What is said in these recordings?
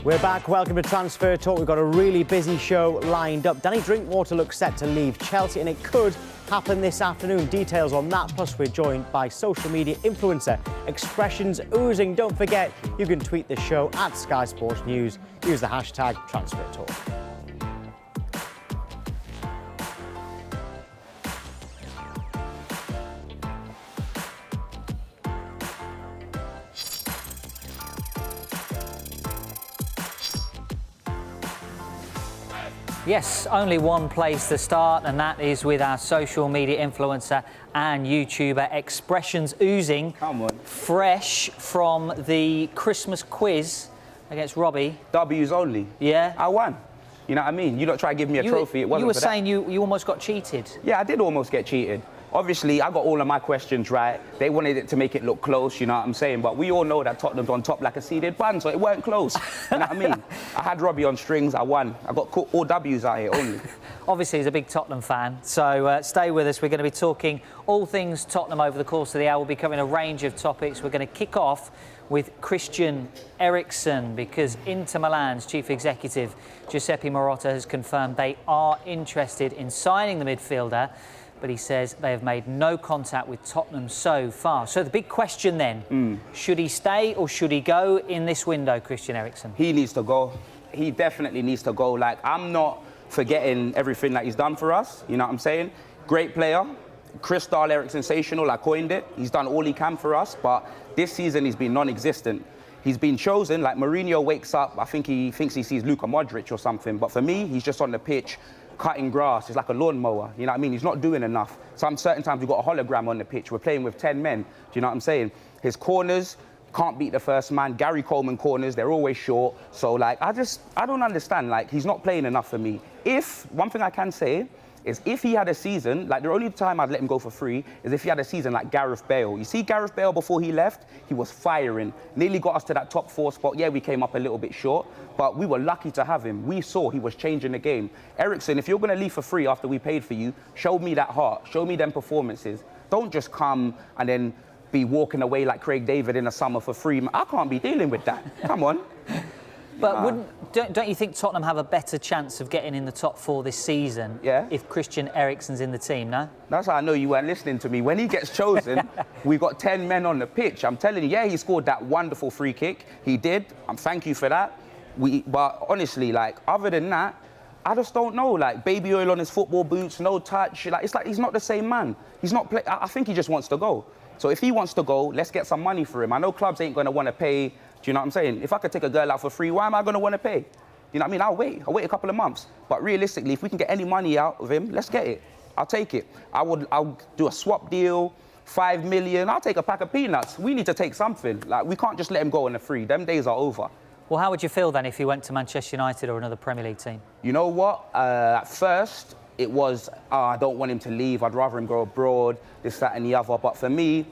We're back. Welcome to Transfer Talk. We've got a really busy show lined up. Danny Drinkwater looks set to leave Chelsea, and it could happen this afternoon. Details on that. Plus, we're joined by social media influencer Expressions Oozing. Don't forget, you can tweet the show at Sky Sports News. Use the hashtag Transfer Talk. Yes, only one place to start, and that is with our social media influencer and YouTuber Expressions Oozing. Come on. Fresh from the Christmas quiz against Robbie. W's only. Yeah. I won. You know what I mean? You don't try to give me a trophy. It wasn't You were for saying you almost got cheated. Yeah, I did almost get cheated. Obviously, I got all of my questions right. They wanted it to make it look close, you know what I'm saying? But we all know that Tottenham's on top like a seeded bun, so it weren't close. You know what I mean? I had Robbie on strings, I won. I got all W's out here only. Obviously, he's a big Tottenham fan, so stay with us. We're going to be talking all things Tottenham over the course of the hour. We'll be covering a range of topics. We're going to kick off with Christian Eriksen, because Inter Milan's chief executive, Giuseppe Marotta, has confirmed they are interested in signing the midfielder, but he says they have made no contact with Tottenham so far. So the big question then, should he stay or should he go in this window, Christian Eriksen? He needs to go. He definitely needs to go. Like, I'm not forgetting everything that he's done for us, you know what I'm saying? Great player, Crystal Eric sensational, I coined it. He's done all he can for us, but this season he's been non-existent. He's been chosen, like Mourinho wakes up, I think he thinks he sees Luka Modric or something, but for me, he's just on the pitch, cutting grass. It's like a lawnmower, you know what I mean? He's not doing enough. Certain times we've got a hologram on the pitch. We're playing with 10 men, do you know what I'm saying? His corners, can't beat the first man. Gary Coleman corners, they're always short. So, like, I don't understand. Like, he's not playing enough for me. One thing I can say is if he had a season, like, the only time I'd let him go for free is if he had a season like Gareth Bale. You see Gareth Bale before he left, he was firing. Nearly got us to that top 4 spot. Yeah, we came up a little bit short, but we were lucky to have him. We saw he was changing the game. Eriksen, if you're going to leave for free after we paid for you, show me that heart. Show me them performances. Don't just come and then be walking away like Craig David in the summer for free. I can't be dealing with that. Come on. But don't you think Tottenham have a better chance of getting in the top 4 this season if Christian Eriksen's in the team, no? That's how I know you weren't listening to me. When he gets chosen, we got 10 men on the pitch. I'm telling you, yeah, he scored that wonderful free kick. He did. Thank you for that. But honestly, like, other than that, I just don't know. Like, baby oil on his football boots, no touch. Like, it's like he's not the same man. He's not I think he just wants to go. So if he wants to go, let's get some money for him. I know clubs ain't going to want to pay. Do you know what I'm saying? If I could take a girl out for free, why am I going to want to pay? You know what I mean? I'll wait a couple of months. But realistically, if we can get any money out of him, let's get it. I'll take it. I'll do a swap deal, 5 million. I'll take a pack of peanuts. We need to take something. Like, we can't just let him go on the free. Them days are over. Well, how would you feel then if he went to Manchester United or another Premier League team? You know what? At first, it was, I don't want him to leave. I'd rather him go abroad, this, that, and the other. But for me,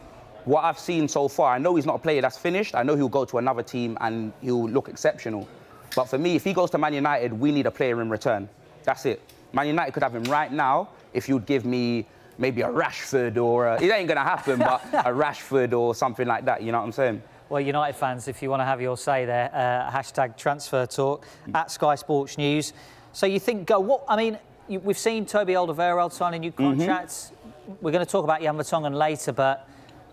what I've seen so far, I know he's not a player that's finished. I know he'll go to another team and he'll look exceptional. But for me, if he goes to Man United, we need a player in return. That's it. Man United could have him right now if you'd give me maybe a Rashford or it ain't going to happen, but a Rashford or something like that. You know what I'm saying? Well, United fans, if you want to have your say there, hashtag Transfer Talk at Sky Sports News. So you think go? What I mean, we've seen Toby Alderweireld signing new contracts. We're going to talk about Jan Vertonghen later, but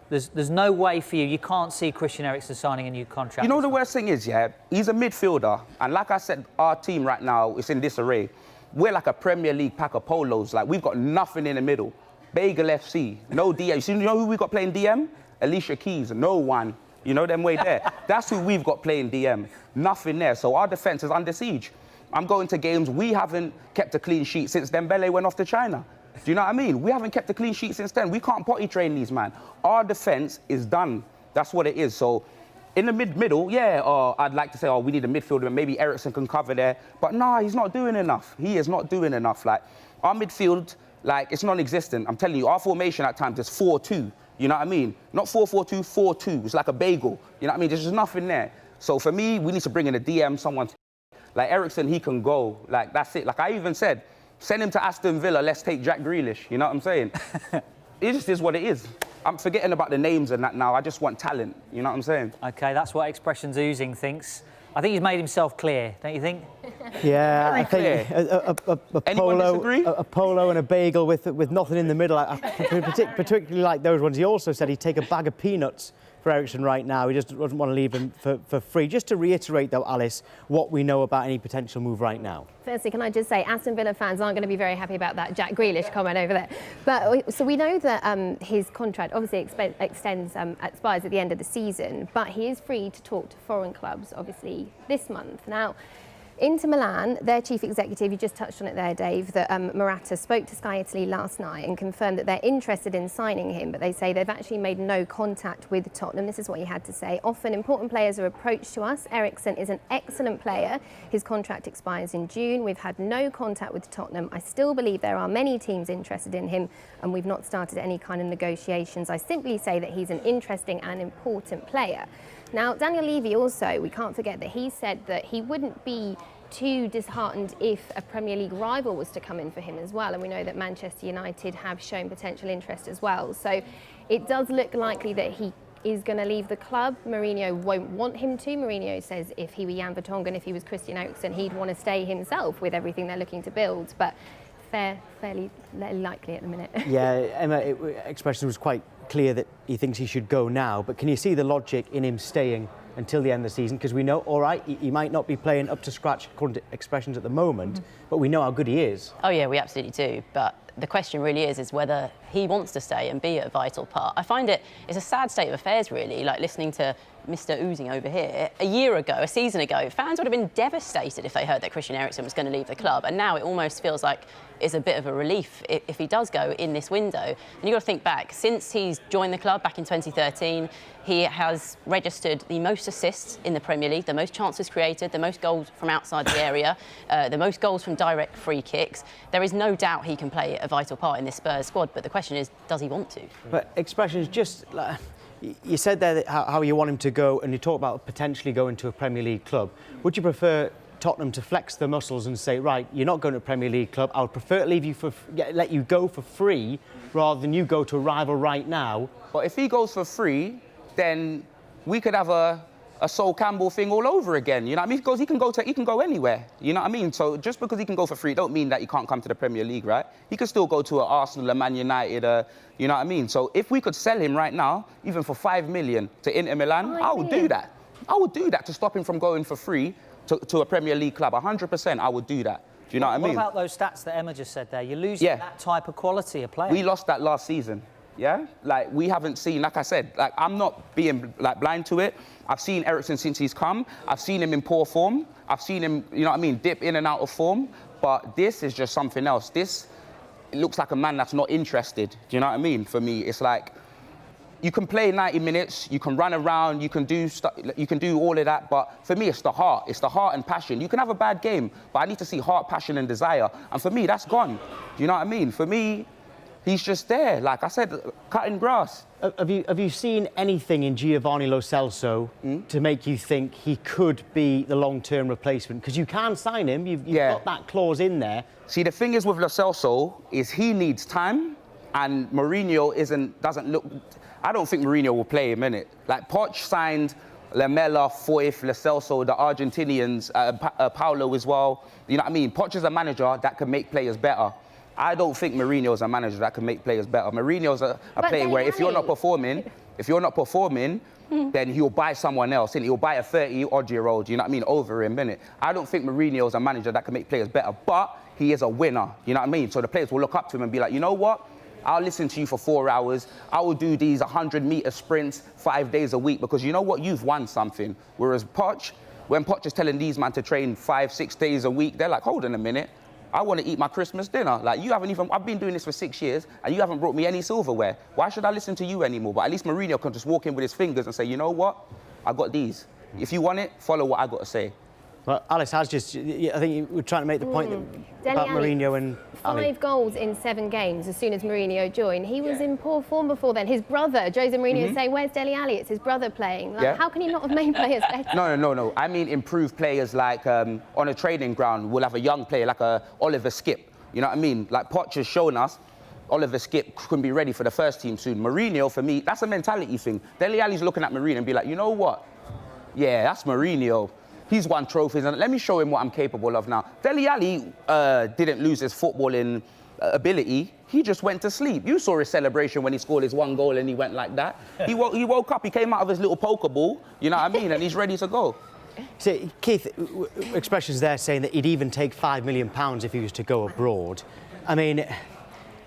there's no way for you. You can't see Christian Eriksen signing a new contract. You know the worst thing is, yeah, he's a midfielder, and like I said, our team right now is in disarray. We're like a Premier League pack of polos. Like, we've got nothing in the middle. Bagel FC, no DM. You know who we got playing DM? Alicia Keys, no one. You know them way there. That's who we've got playing DM. Nothing there. So our defence is under siege. I'm going to games. We haven't kept a clean sheet since Dembele went off to China. Do you know what I mean? We haven't kept a clean sheet since then. We can't potty train these, man. Our defence is done. That's what it is. So in the middle, yeah, I'd like to say, we need a midfielder and maybe Eriksen can cover there. But nah, he's not doing enough. He is not doing enough. Like, our midfield, like, it's non-existent. I'm telling you, our formation at times is 4-2. You know what I mean? Not 4-4-2, 4-2. It's like a bagel. You know what I mean? There's just nothing there. So for me, we need to bring in a DM, someone. Like Eriksen, he can go. Like, that's it. Like I even said, send him to Aston Villa, let's take Jack Grealish. You know what I'm saying? It just is what it is. I'm forgetting about the names and that now. I just want talent. You know what I'm saying? OK, that's what Expressions Oozing thinks. I think he's made himself clear, don't you think? Yeah, I Very think Anyone disagree? a polo and a bagel with nothing in the middle. I particularly like those ones. He also said he'd take a bag of peanuts for Eriksen right now. He just doesn't want to leave him for free. Just to reiterate, though, Alice, what we know about any potential move right now. Firstly, can I just say, Aston Villa fans aren't going to be very happy about that Jack Grealish comment over there. But so we know that his contract obviously expires at the end of the season, but he is free to talk to foreign clubs, obviously, this month. Now, Inter Milan, their chief executive, you just touched on it there, Dave, that Morata spoke to Sky Italy last night and confirmed that they're interested in signing him, but they say they've actually made no contact with Tottenham. This is what he had to say. Often important players are approached to us. Eriksen is an excellent player. His contract expires in June. We've had no contact with Tottenham. I still believe there are many teams interested in him, and we've not started any kind of negotiations. I simply say that he's an interesting and important player. Now, Daniel Levy also, we can't forget that he said that he wouldn't be too disheartened if a Premier League rival was to come in for him as well. And we know that Manchester United have shown potential interest as well. So it does look likely that he is going to leave the club. Mourinho won't want him to. Mourinho says if he were Jan Vertonghen, if he was Christian Eriksen, he'd want to stay himself with everything they're looking to build. But fairly likely at the minute. Yeah, Emma, expression was quite clear that he thinks he should go now, but can you see the logic in him staying until the end of the season? Because we know, all right, he might not be playing up to scratch according to expressions at the moment, but we know how good he is. Oh yeah, we absolutely do. But the question really is whether he wants to stay and be a vital part. I find it's a sad state of affairs, really, like listening to Mr. Oozing over here. A season ago, fans would have been devastated if they heard that Christian Eriksen was going to leave the club. And now it almost feels like it's a bit of a relief if he does go in this window. And you've got to think back, since he's joined the club back in 2013, he has registered the most assists in the Premier League, the most chances created, the most goals from outside the area, the most goals from direct free kicks. There is no doubt he can play a vital part in this Spurs squad, but the question is, does he want to? But expressions, just like, you said there that how you want him to go, and you talk about potentially going to a Premier League club. Would you prefer Tottenham to flex the muscles and say, right, you're not going to a Premier League club, I would prefer to let you go for free rather than you go to a rival right now? But if he goes for free, then we could have a Sol Campbell thing all over again. You know what I mean? Because he can go anywhere. You know what I mean? So just because he can go for free, don't mean that he can't come to the Premier League, right? He could still go to an Arsenal, a Man United, you know what I mean? So if we could sell him right now, even for $5 million to Inter Milan, I would do that. I would do that to stop him from going for free to a Premier League club. 100%, I would do that. Do you know what I mean? What about those stats that Emma just said there? You're losing that type of quality of player. We lost that last season. Yeah, like we haven't seen, like I said, like I'm not being like blind to it. I've seen Eriksen since he's come. I've seen him in poor form. I've seen him, you know what I mean, dip in and out of form. But this is just something else. It looks like a man that's not interested. Do you know what I mean? For me, it's like you can play 90 minutes, you can run around, you can do all of that. But for me, it's the heart. It's the heart and passion. You can have a bad game, but I need to see heart, passion, and desire. And for me, that's gone. Do you know what I mean? For me, he's just there, like I said, cutting grass. Have you seen anything in Giovanni Lo Celso to make you think he could be the long-term replacement? Because you can sign him, you've got that clause in there. See, the thing is with Lo Celso is he needs time, and Mourinho doesn't look. I don't think Mourinho will play him, innit? Like Poch signed Lamela, Foyth, Lo Celso, the Argentinians, Paulo as well. You know what I mean? Poch is a manager that can make players better. I don't think Mourinho's a manager that can make players better. Mourinho's a player where if you're not performing, then he'll buy someone else, and he'll buy a 30-odd-year-old, you know what I mean, over him, innit? I don't think Mourinho's a manager that can make players better, but he is a winner, you know what I mean? So the players will look up to him and be like, you know what? I'll listen to you for 4 hours. I will do these 100-meter sprints 5 days a week because you know what? You've won something. Whereas Poch, when Poch is telling these men to train 5-6 days a week, they're like, hold on a minute. I want to eat my Christmas dinner. Like, I've been doing this for 6 years and you haven't brought me any silverware. Why should I listen to you anymore? But at least Mourinho can just walk in with his fingers and say, you know what? I got these. If you want it, follow what I got to say. Well, Alice has just, I think you were trying to make the point about Mourinho and Ali. 5 goals in 7 games as soon as Mourinho joined. He was in poor form before then. His brother, Jose Mourinho, saying, where's Dele Alli? It's his brother playing. Like, how can he not have made players better? No. I mean improved players like on a training ground, we'll have a young player like Oliver Skipp. You know what I mean? Like Poch has shown us Oliver Skipp couldn't be ready for the first team soon. Mourinho, for me, that's a mentality thing. Dele Alli's looking at Mourinho and be like, you know what? Yeah, that's Mourinho. He's won trophies, and let me show him what I'm capable of now. Dele Alli didn't lose his footballing ability. He just went to sleep. You saw his celebration when he scored his 1 goal and he went like that. He woke up, he came out of his little poker ball, you know what I mean, and he's ready to go. So, Keith, expressions there saying that he'd even take £5 million if he was to go abroad. I mean,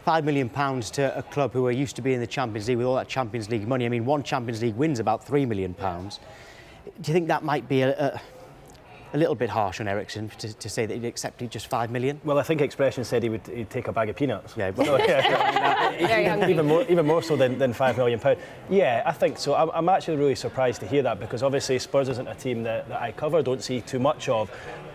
£5 million to a club who are used to being in the Champions League with all that Champions League money. I mean, one Champions League wins about £3 million. Do you think that might be a little bit harsh on Eriksen to say that he'd accepted just $5 million? Well, I think expression said he'd take a bag of peanuts. Yeah, but even more so than £5 million. Yeah, I think so. I'm actually really surprised to hear that, because obviously Spurs isn't a team that I cover, don't see too much of.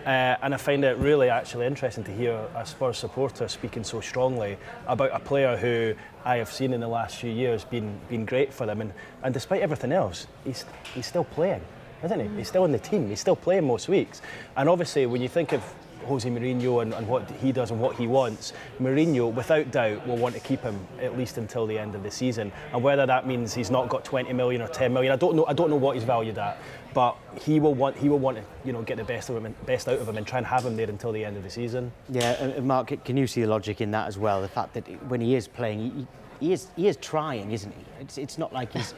And I find it really actually interesting to hear a Spurs supporter speaking so strongly about a player who I have seen in the last few years been great for them. And despite everything else, he's still playing, isn't he? He's still in the team. He's still playing most weeks. And obviously, when you think of Jose Mourinho and what he does and what he wants, Mourinho, without doubt, will want to keep him at least until the end of the season. And whether that means he's not got 20 million or 10 million, I don't know what he's valued at. But he will want to, get the best out of him and try and have him there until the end of the season. Yeah, and Mark, can you see the logic in that as well? The fact that when he is playing, he is trying, isn't he? It's not like he's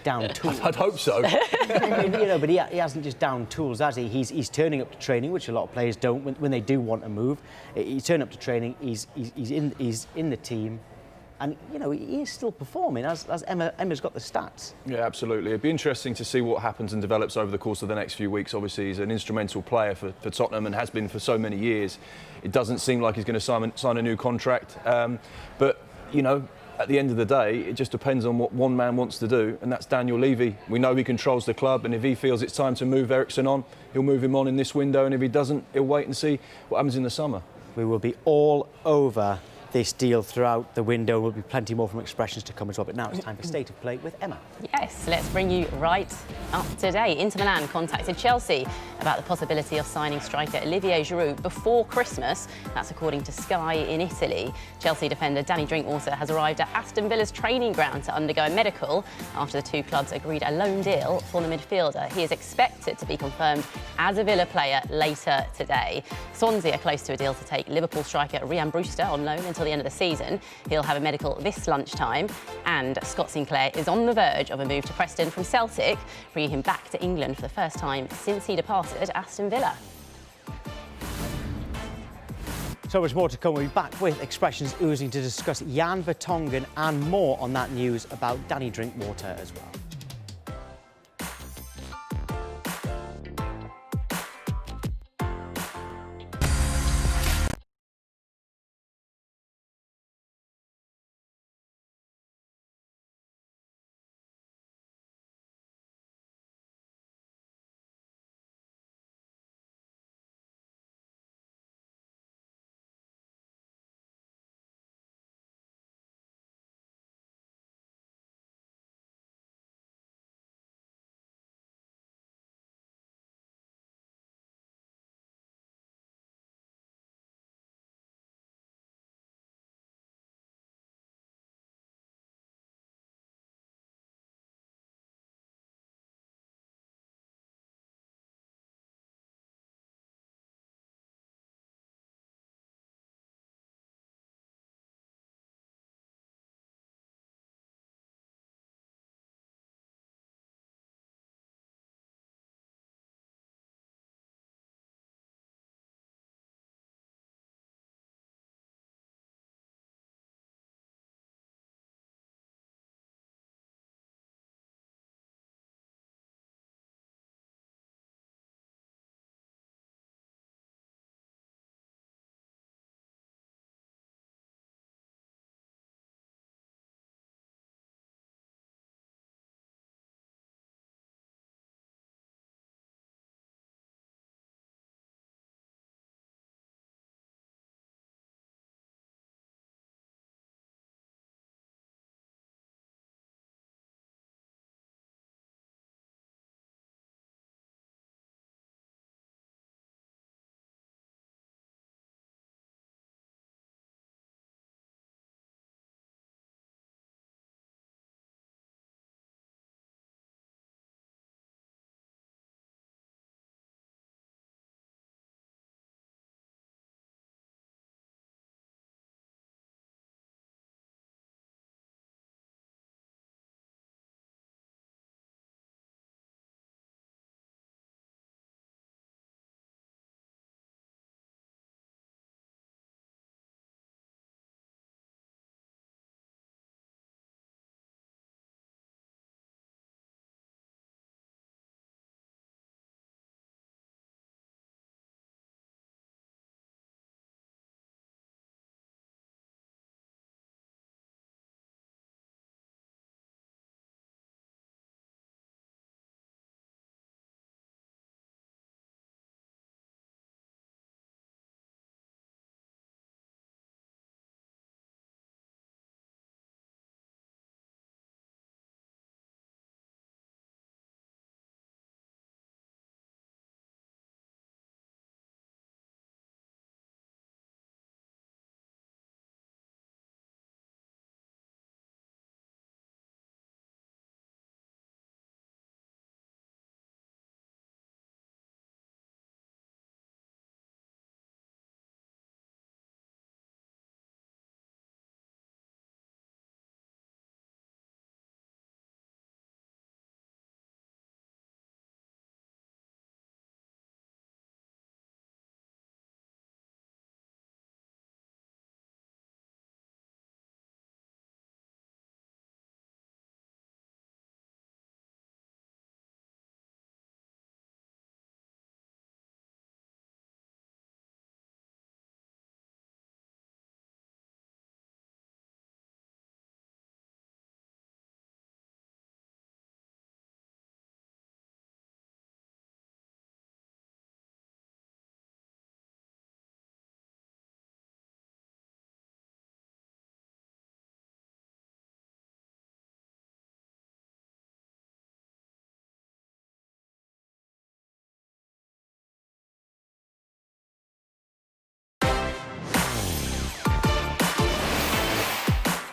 down tools. I'd hope so. But he hasn't just down tools, has he? He's turning up to training, which a lot of players don't when they do want to move. He's turning up to training. He's in the team. And, he is still performing, as Emma's got the stats. Yeah, absolutely. It'd be interesting to see what happens and develops over the course of the next few weeks. Obviously, he's an instrumental player for Tottenham and has been for so many years. It doesn't seem like he's going to sign a new contract. But, at the end of the day, it just depends on what one man wants to do, and that's Daniel Levy. We know he controls the club, and if he feels it's time to move Eriksen on, he'll move him on in this window, and if he doesn't, he'll wait and see what happens in the summer. We will be all over this deal throughout the window. There'll be plenty more from Expressions to come as well. But now it's time for State of Play with Emma. Yes, let's bring you right up to date. Inter Milan contacted Chelsea about the possibility of signing striker Olivier Giroud before Christmas. That's according to Sky in Italy. Chelsea defender Danny Drinkwater has arrived at Aston Villa's training ground to undergo a medical after the two clubs agreed a loan deal for the midfielder. He is expected to be confirmed as a Villa player later today. Swansea are close to a deal to take Liverpool striker Ryan Brewster on loan until the end of the season. He'll have a medical this lunchtime, and Scott Sinclair is on the verge of a move to Preston from Celtic, bringing him back to England for the first time since he departed Aston Villa. So much more to come. We'll be back with Expressions Oozing to discuss Jan Vertonghen and more on that news about Danny Drinkwater as well.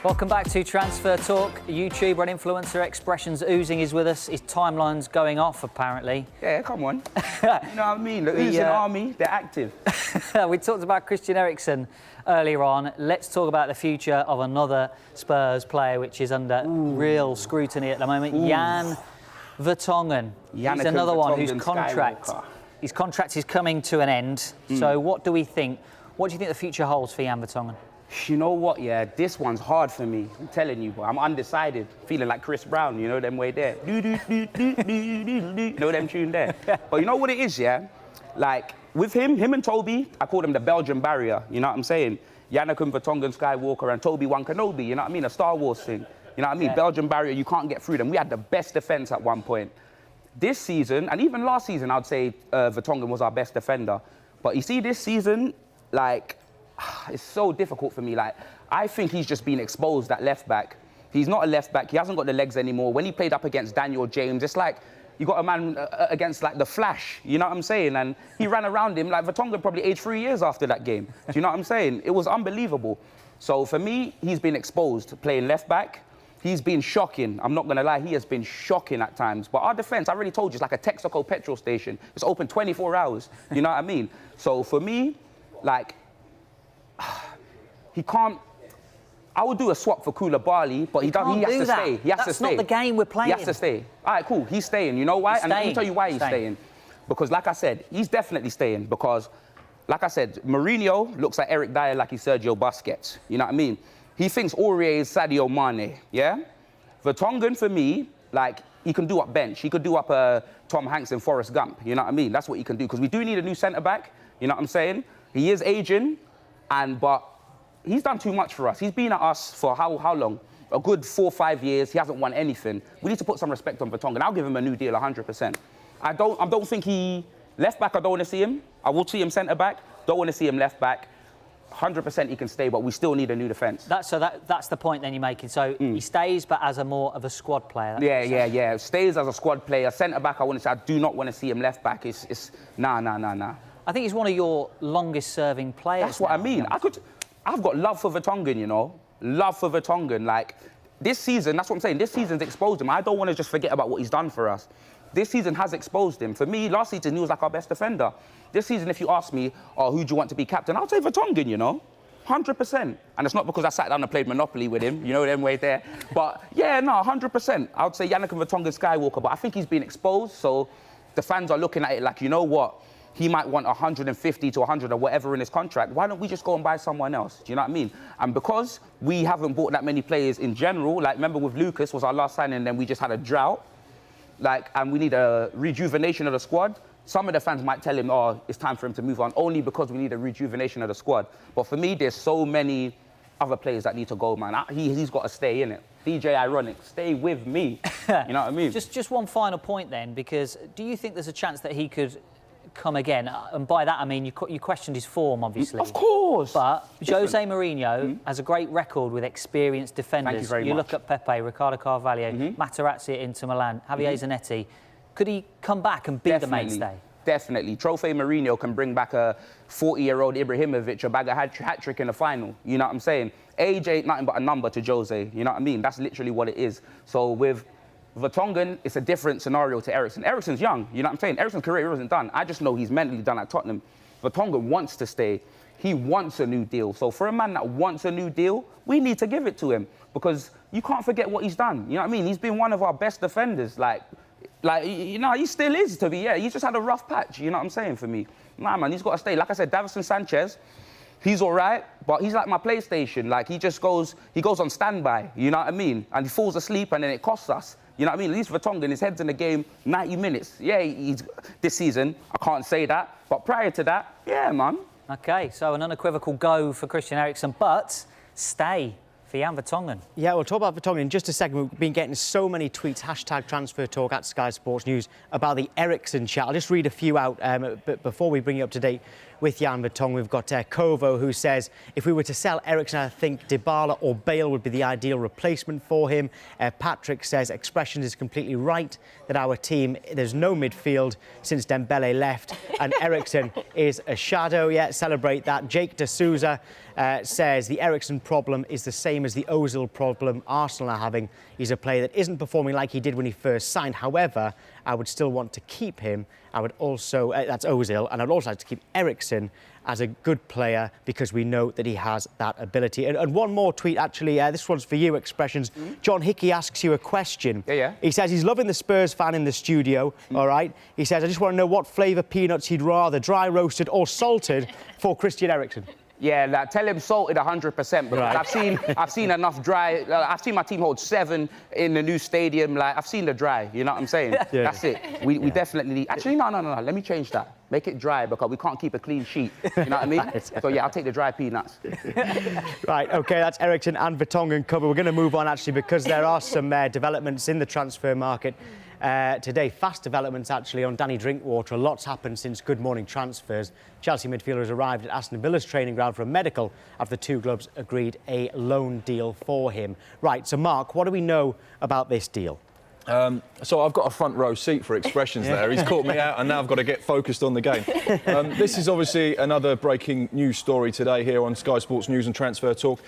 Welcome back to Transfer Talk. YouTuber and influencer Expressions Oozing is with us. His timeline's going off, apparently. Yeah, come on. You know what I mean? The Oozing army, they're active. We talked about Christian Eriksen earlier on. Let's talk about the future of another Spurs player, which is under real scrutiny at the moment. Jan Vertonghen. He's another one whose contract is coming to an end. So what do we think? What do you think the future holds for Jan Vertonghen? You know what, yeah, this one's hard for me. I'm telling you, boy, I'm undecided. Feeling like Chris Brown, you know them way there. You know them tune there. But you know what it is, yeah? Like, with him and Toby, I call them the Belgian barrier, you know what I'm saying? Yannick Vertonghen, Skywalker, and Toby Wan Kenobi, you know what I mean? A Star Wars thing. You know what I mean? Yeah. Belgian barrier, you can't get through them. We had the best defence at one point. This season, and even last season, I'd say Vertonghen was our best defender. But you see, this season, like, it's so difficult for me. Like, I think he's just been exposed at left back. He's not a left back. He hasn't got the legs anymore. When he played up against Daniel James, it's like you got a man against like the Flash. You know what I'm saying? And he ran around him like Vertonghen probably aged 3 years after that game. Do you know what I'm saying? It was unbelievable. So for me, he's been exposed playing left back. He's been shocking. I'm not gonna lie, he has been shocking at times. But our defense, I already told you, it's like a Texaco petrol station. It's open 24 hours. You know what I mean? So for me, like, he can't. I would do a swap for Koulibaly, but he has to stay. He has to stay. That's not the game we're playing. He has to stay. All right, cool. He's staying. You know why? And let me tell you why he's staying. Because, like I said, he's definitely staying. Because, like I said, Mourinho looks like Eric Dyer, like he's Sergio Busquets. You know what I mean? He thinks Aurier is Sadio Mane. Yeah. Vertonghen, for me, like, he can do up bench. He could do up Tom Hanks and Forrest Gump. You know what I mean? That's what he can do. Because we do need a new centre back. You know what I'm saying? He is aging. But he's done too much for us. He's been at us for how long? A good 4 or 5 years. He hasn't won anything. We need to put some respect on Vertonghen. I'll give him a new deal, 100%. I don't think he left back. I don't want to see him. I will see him centre back. Don't want to see him left back. 100% he can stay, but we still need a new defence. That's the point then you're making. So he stays, but as more of a squad player. Yeah. Stays as a squad player. Centre back. I do not want to see him left back. It's nah. I think he's one of your longest-serving players. That's what I mean. I've got love for Vertonghen, you know. Love for Vertonghen. Like, this season, that's what I'm saying. This season's exposed him. I don't want to just forget about what he's done for us. This season has exposed him. For me, last season, he was like our best defender. This season, if you ask me, who do you want to be captain? I'll say Vertonghen, you know. 100%. And it's not because I sat down and played Monopoly with him, you know, them way there. But, yeah, no, 100%. I would say Yannick Vertonghen, Skywalker. But I think he's been exposed, so the fans are looking at it like, you know what? He might want 150 to 100 or whatever in his contract. Why don't we just go and buy someone else? Do you know what I mean? And because we haven't bought that many players in general, like remember with Lucas was our last signing and then we just had a drought, like, and we need a rejuvenation of the squad. Some of the fans might tell him, it's time for him to move on, only because we need a rejuvenation of the squad. But for me, there's so many other players that need to go, man. He's got to stay in it. DJ Ironic, stay with me. You know what I mean? Just one final point then, because do you think there's a chance that he could come again? And by that I mean you questioned his form, obviously. Of course. But Jose Mourinho has a great record with experienced defenders. Thank you very much. Look at Pepe, Ricardo Carvalho, Materazzi at Inter Milan, Javier Zanetti. Could he come back and be the mainstay? Definitely. Trophy Mourinho can bring back a 40-year-old Ibrahimovic, a bag of hat-trick in the final. You know what I'm saying? Age ain't nothing but a number to Jose. You know what I mean? That's literally what it is. So with Vertonghen, it's a different scenario to Eriksen. Eriksen's young, you know what I'm saying? Eriksen's career isn't done. I just know he's mentally done at Tottenham. Vertonghen wants to stay. He wants a new deal. So for a man that wants a new deal, we need to give it to him because you can't forget what he's done. You know what I mean? He's been one of our best defenders. Like you know, he still is to be, yeah. He's just had a rough patch, you know what I'm saying, for me. Nah, man, he's got to stay. Like I said, Davinson Sanchez, he's all right, but he's like my PlayStation. Like, he goes on standby, you know what I mean? And he falls asleep and then it costs us. You know what I mean? At least Vertonghen, his head's in the game 90 minutes. Yeah, he's this season, I can't say that. But prior to that, yeah, man. OK, so an unequivocal go for Christian Eriksen, but stay for Jan Vertonghen. Yeah, we'll talk about Vertonghen in just a second. We've been getting so many tweets, #TransferTalk at Sky Sports News, about the Eriksen chat. I'll just read a few out but before we bring you up to date with Jan Vertonghen. We've got Kovo, who says, if we were to sell Eriksen, I think Dybala or Bale would be the ideal replacement for him. Patrick says, Expressions is completely right that our team, there's no midfield since Dembele left, and Eriksen is a shadow. Yeah, celebrate that. Jake D'Souza says, the Eriksen problem is the same same as the Ozil problem Arsenal are having. He's a player that isn't performing like he did when he first signed. However, I would still want to keep him. I would also, that's Ozil, and I'd also like to keep Eriksen as a good player because we know that he has that ability. And one more tweet, actually, this one's for you, Expressions. John Hickey asks you a question. Yeah. He says he's loving the Spurs fan in the studio, all right? He says, I just want to know what flavour peanuts he'd rather, dry roasted or salted for Christian Eriksen. Yeah, like, tell him salted 100% because Right. I've seen enough dry. I've seen my team hold 7 in the new stadium. Like, I've seen the dry. You know what I'm saying? Yeah. That's it. We definitely need. Actually, no. Let me change that. Make it dry because we can't keep a clean sheet. You know what I mean? So yeah, I'll take the dry peanuts. Right, OK, that's Eriksen and Vertonghen covered. We're going to move on, actually, because there are some developments in the transfer market today. Fast developments, actually, on Danny Drinkwater. A lot's happened since Good Morning Transfers. Chelsea midfielder has arrived at Aston Villa's training ground for a medical after the two clubs agreed a loan deal for him. Right, so Mark, what do we know about this deal? So I've got a front row seat for Expressions there. He's caught me out and now I've got to get focused on the game. This is obviously another breaking news story today here on Sky Sports News and Transfer Talk.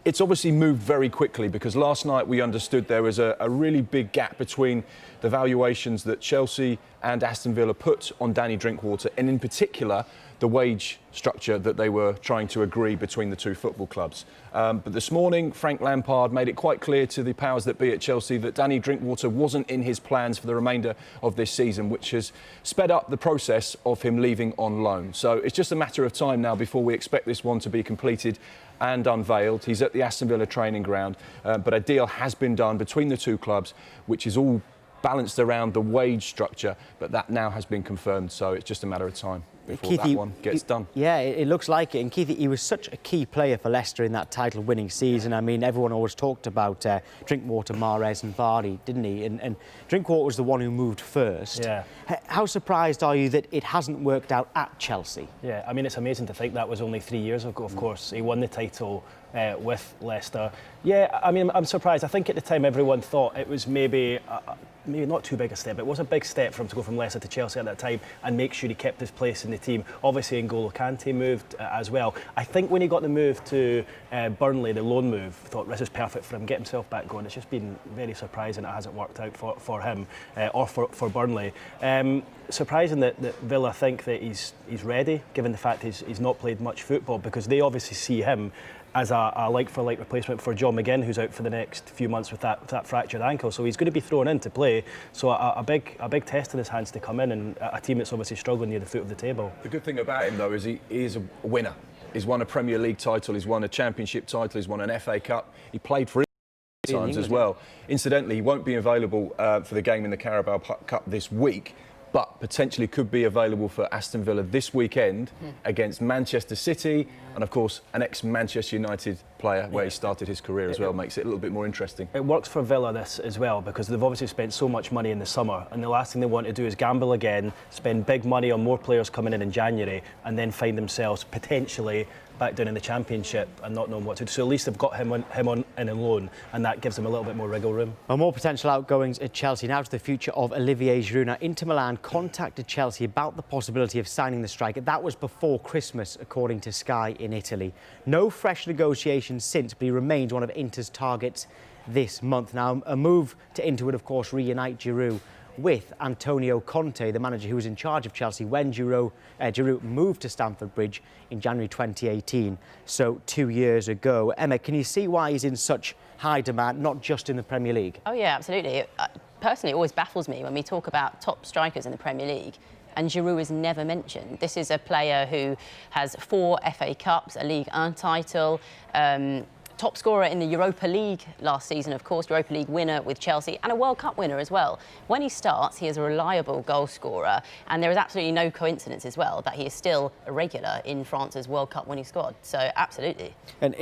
It's obviously moved very quickly because last night we understood there was a really big gap between the valuations that Chelsea and Aston Villa put on Danny Drinkwater, and in particular the wage structure that they were trying to agree between the two football clubs. But this morning, Frank Lampard made it quite clear to the powers that be at Chelsea that Danny Drinkwater wasn't in his plans for the remainder of this season, which has sped up the process of him leaving on loan. So it's just a matter of time now before we expect this one to be completed and unveiled. He's at the Aston Villa training ground, but a deal has been done between the two clubs, which is all balanced around the wage structure, but that now has been confirmed, so it's just a matter of time before Keith, that one gets done. Yeah, it looks like it. And Keith, he was such a key player for Leicester in that title-winning season. I mean, everyone always talked about Drinkwater, Mahrez and Vardy, didn't he? And Drinkwater was the one who moved first. Yeah. How surprised are you that it hasn't worked out at Chelsea? Yeah, I mean, it's amazing to think that was only 3 years ago, of course. He won the title with Leicester. Yeah, I mean, I'm surprised. I think at the time everyone thought it was maybe not too big a step. It was a big step for him to go from Leicester to Chelsea at that time and make sure he kept his place in the team. Obviously, N'Golo Kante moved as well. I think when he got the move to Burnley, the loan move, thought this is perfect for him, get himself back going. It's just been very surprising it hasn't worked out for him or for Burnley. Surprising that Villa think that he's ready, given the fact he's not played much football, because they obviously see him as a like-for-like replacement for John McGinn, who's out for the next few months with that fractured ankle. So he's going to be thrown in to play. So a big test in his hands to come in, and a team that's obviously struggling near the foot of the table. The good thing about him, though, is he is a winner. He's won a Premier League title, he's won a Championship title, he's won an FA Cup. He played for times as well. Incidentally, he won't be available for the game in the Carabao Cup this week, but potentially could be available for Aston Villa this weekend against Manchester City, and of course an ex-Manchester United player where he started his career as well. Makes it a little bit more interesting. It works for Villa this as well, because they've obviously spent so much money in the summer, and the last thing they want to do is gamble again, spend big money on more players coming in January, and then find themselves potentially back down in the Championship and not knowing what to do. So at least they've got him on in a loan, and that gives them a little bit more wriggle room. Well, more potential outgoings at Chelsea. Now to the future of Olivier Giroud. Now, Inter Milan contacted Chelsea about the possibility of signing the striker. That was before Christmas, according to Sky in Italy. No fresh negotiations since, but he remains one of Inter's targets this month. Now, a move to Inter would, of course, reunite Giroud with Antonio Conte, the manager who was in charge of Chelsea when Giroud moved to Stamford Bridge in January 2018, so 2 years ago. Emma, can you see why he's in such high demand, not just in the Premier League? Oh yeah, absolutely. Personally, it always baffles me when we talk about top strikers in the Premier League and Giroud is never mentioned. This is a player who has 4 FA Cups, a Ligue 1 title, top scorer in the Europa League last season, of course, Europa League winner with Chelsea, and a World Cup winner as well. When he starts, he is a reliable goal scorer, and there is absolutely no coincidence as well that he is still a regular in France's World Cup winning squad. So, absolutely. And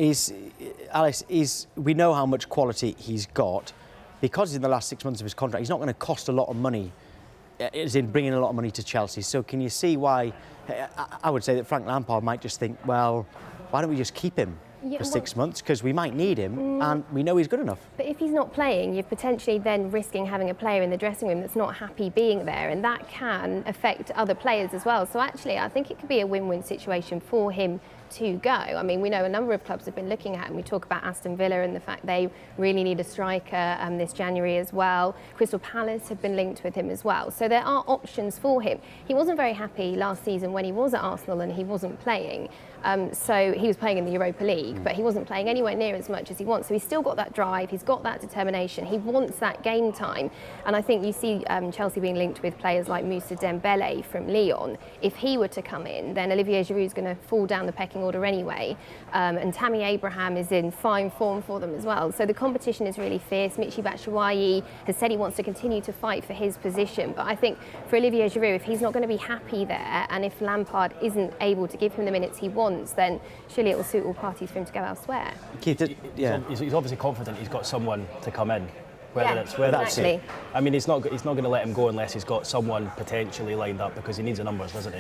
we know how much quality he's got. Because in the last 6 months of his contract, he's not going to cost a lot of money, as in bringing a lot of money to Chelsea. So can you see why, I would say that Frank Lampard might just think, well, why don't we just keep him for 6 months, because we might need him and we know he's good enough. But if he's not playing, you're potentially then risking having a player in the dressing room that's not happy being there, and that can affect other players as well. So actually, I think it could be a win-win situation for him to go. I mean, we know a number of clubs have been looking at him. We talk about Aston Villa and the fact they really need a striker this January as well. Crystal Palace have been linked with him as well. So there are options for him. He wasn't very happy last season when he was at Arsenal and he wasn't playing. So he was playing in the Europa League, but he wasn't playing anywhere near as much as he wants. So he's still got that drive, he's got that determination, he wants that game time. And I think you see Chelsea being linked with players like Moussa Dembele from Lyon. If he were to come in, then Olivier Giroud is going to fall down the pecking order anyway. And Tammy Abraham is in fine form for them as well. So the competition is really fierce. Michy Batshuayi has said he wants to continue to fight for his position. But I think for Olivier Giroud, if he's not going to be happy there, and if Lampard isn't able to give him the minutes he wants, then surely it will suit all parties for him to go elsewhere. He's obviously confident he's got someone to come in. Exactly. I mean, he's not going to let him go unless he's got someone potentially lined up, because he needs the numbers, doesn't he?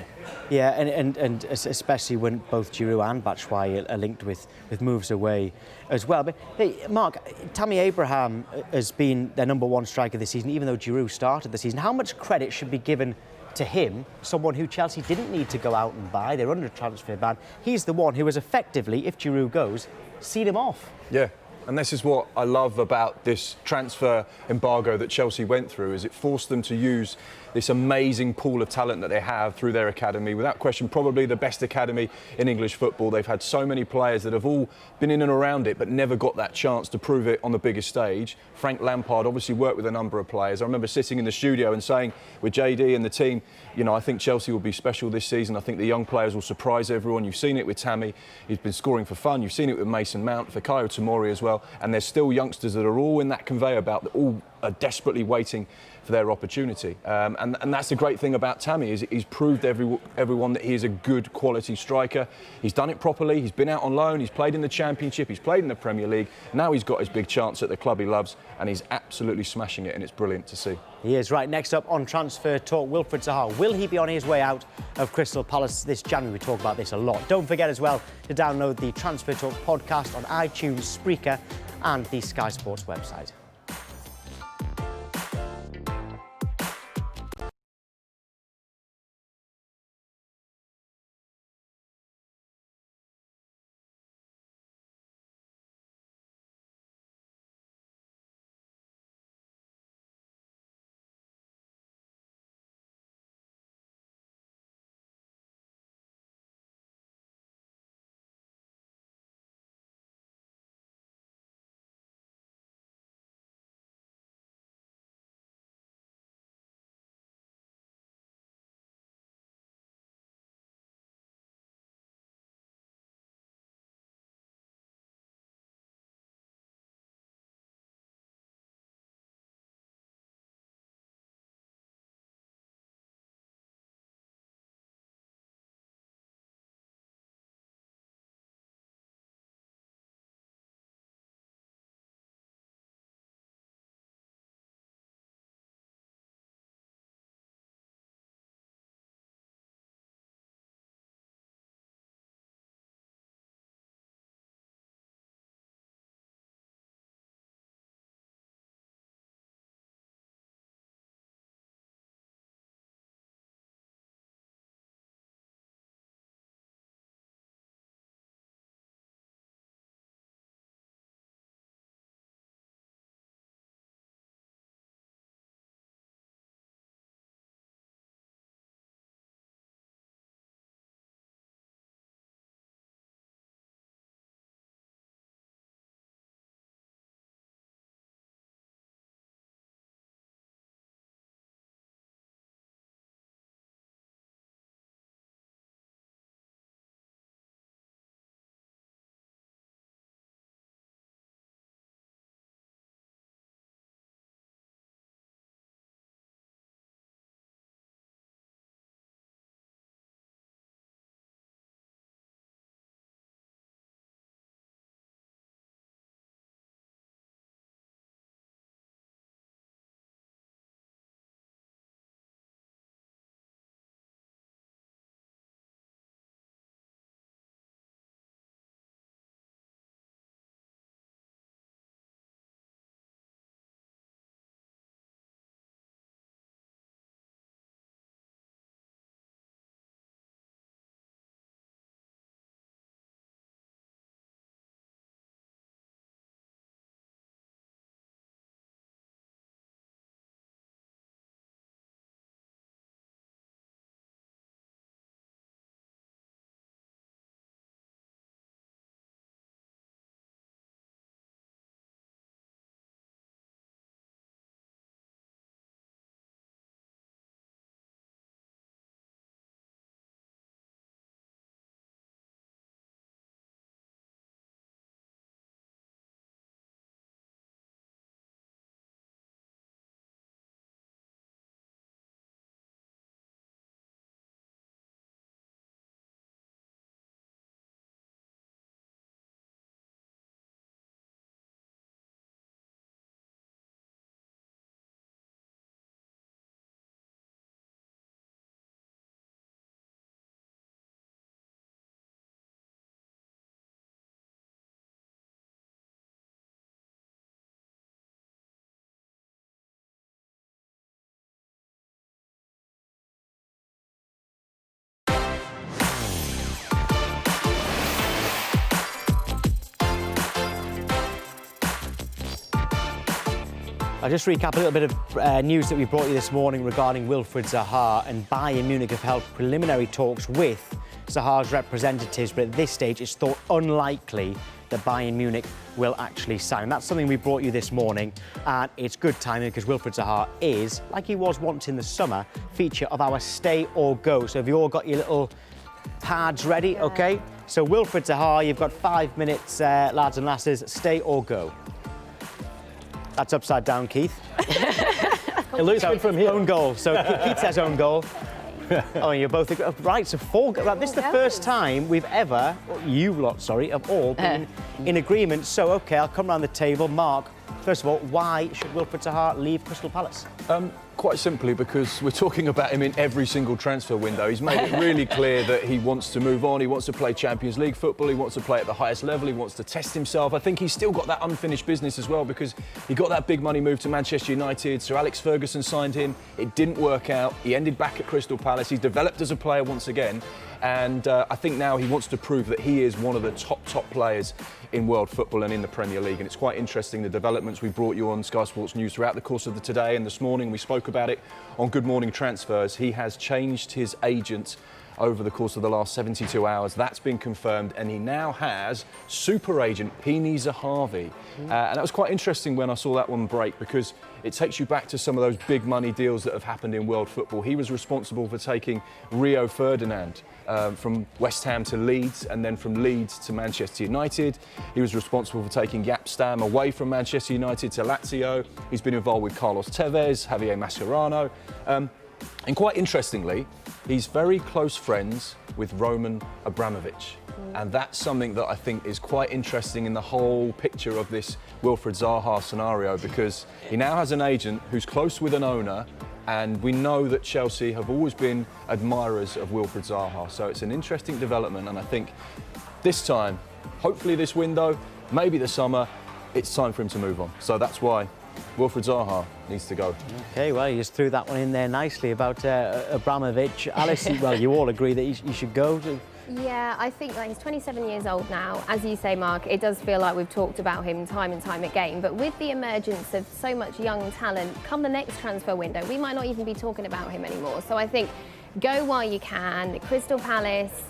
Yeah, and especially when both Giroud and Batshuayi are linked with moves away as well. But hey, Mark, Tammy Abraham has been their number one striker this season, even though Giroud started the season. How much credit should be given to him, someone who Chelsea didn't need to go out and buy? They're under a transfer ban. He's the one who has effectively, if Giroud goes, seen him off. Yeah. And this is what I love about this transfer embargo that Chelsea went through, is it forced them to use this amazing pool of talent that they have through their academy. Without question, probably the best academy in English football. They've had so many players that have all been in and around it, but never got that chance to prove it on the biggest stage. Frank Lampard obviously worked with a number of players. I remember sitting in the studio and saying with JD and the team, you know, I think Chelsea will be special this season. I think the young players will surprise everyone. You've seen it with Tammy. He's been scoring for fun. You've seen it with Mason Mount, for Fikayo Tomori as well. And there's still youngsters that are all in that conveyor belt that all are desperately waiting for their opportunity. And that's the great thing about Tammy, is he's proved everyone that he is a good quality striker. He's done it properly. He's been out on loan. He's played in the Championship. He's played in the Premier League. Now he's got his big chance at the club he loves, and he's absolutely smashing it, and it's brilliant to see. He is. Right, next up on Transfer Talk, Wilfried Zaha. Will he be on his way out of Crystal Palace this January? We talk about this a lot. Don't forget as well to download the Transfer Talk podcast on iTunes, Spreaker and the Sky Sports website. I'll just recap a little bit of news that we brought you this morning regarding Wilfried Zaha, and Bayern Munich have held preliminary talks with Zaha's representatives, but at this stage it's thought unlikely that Bayern Munich will actually sign. That's something we brought you this morning, and it's good timing because Wilfried Zaha is, like he was once in the summer, feature of our Stay or Go. So have you all got your little pads ready? Yeah. OK, so Wilfried Zaha, you've got 5 minutes, lads and lasses. Stay or go. That's upside down, Keith. It looks good from here. Own goal. So Keith says own goal. Oh, you're both right. So 4. This is the first time we've ever, you lot, sorry, have all been in agreement. So OK, I'll come round the table. Mark, first of all, why should Wilfried Zaha leave Crystal Palace? Quite simply because we're talking about him in every single transfer window. He's made it really clear that he wants to move on, he wants to play Champions League football, he wants to play at the highest level, he wants to test himself. I think he's still got that unfinished business as well because he got that big money move to Manchester United, Sir Alex Ferguson signed him, it didn't work out, he ended back at Crystal Palace, he's developed as a player once again, and I think now he wants to prove that he is one of the top players in world football and in the Premier League. And it's quite interesting, the developments we brought you on Sky Sports News throughout the course of the today and this morning. We spoke about it on Good Morning Transfers. He has changed his agent over the course of the last 72 hours. That's been confirmed, and he now has super agent Pini Zahavi. And that was quite interesting when I saw that one break because it takes you back to some of those big money deals that have happened in world football. He was responsible for taking Rio Ferdinand from West Ham to Leeds, and then from Leeds to Manchester United. He was responsible for taking Jaap Stam away from Manchester United to Lazio. He's been involved with Carlos Tevez, Javier Mascherano. And quite interestingly, he's very close friends with Roman Abramovich. And that's something that I think is quite interesting in the whole picture of this Wilfried Zaha scenario, because he now has an agent who's close with an owner, and we know that Chelsea have always been admirers of Wilfried Zaha. So it's an interesting development, and I think this time, hopefully this window, maybe the summer, it's time for him to move on. So that's why Wilfried Zaha needs to go. OK, well, you just threw that one in there nicely about Abramovich. Alice, well, you all agree that he should go. Yeah, I think he's 27 years old now. As you say, Mark, it does feel like we've talked about him time and time again. But with the emergence of so much young talent, come the next transfer window, we might not even be talking about him anymore. So I think go while you can. Crystal Palace,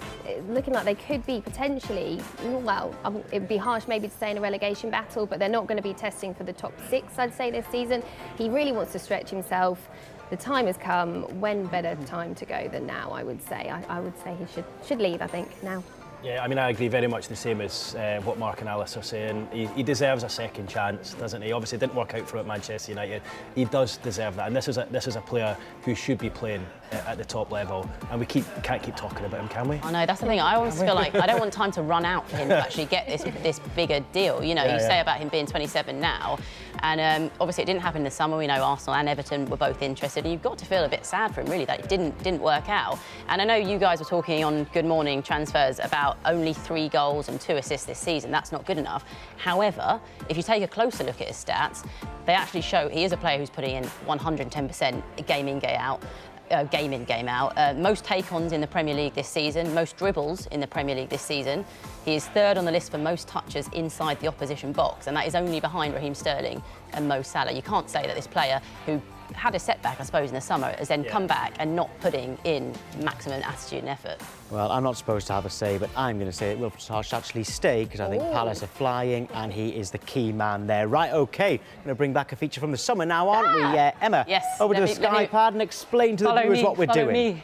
looking like they could be potentially, well, it'd be harsh maybe to say in a relegation battle, but they're not going to be testing for the top 6, I'd say, this season. He really wants to stretch himself. The time has come. When better time to go than now, I would say. I would say he should leave, I think, now. Yeah, I mean, I agree very much the same as what Mark and Alice are saying. He deserves a second chance, doesn't he? Obviously, it didn't work out for him at Manchester United. He does deserve that, and this is a player who should be playing at the top level, and we can't keep talking about him, can we? I know, that's the thing. I always feel like I don't want time to run out for him to actually get this bigger deal. You know, you say about him being 27 now, and obviously it didn't happen in the summer. We know Arsenal and Everton were both interested, and you've got to feel a bit sad for him, really, that it didn't work out. And I know you guys were talking on Good Morning Transfers about only 3 goals and 2 assists this season. That's not good enough. However, if you take a closer look at his stats, they actually show he is a player who's putting in 110% game in, game out. Most take-ons in the Premier League this season, most dribbles in the Premier League this season. He is 3rd on the list for most touches inside the opposition box, and that is only behind Raheem Sterling and Mo Salah. You can't say that this player, who had a setback, I suppose, in the summer, has then come back and not putting in maximum attitude and effort. Well, I'm not supposed to have a say, but I'm going to say that Wilfried Zaha should actually stay, because I think Palace are flying and he is the key man there. Right, OK, going to bring back a feature from the summer now, aren't we, Emma? Yes. Over to the Sky Pad and explain to the viewers what we're doing.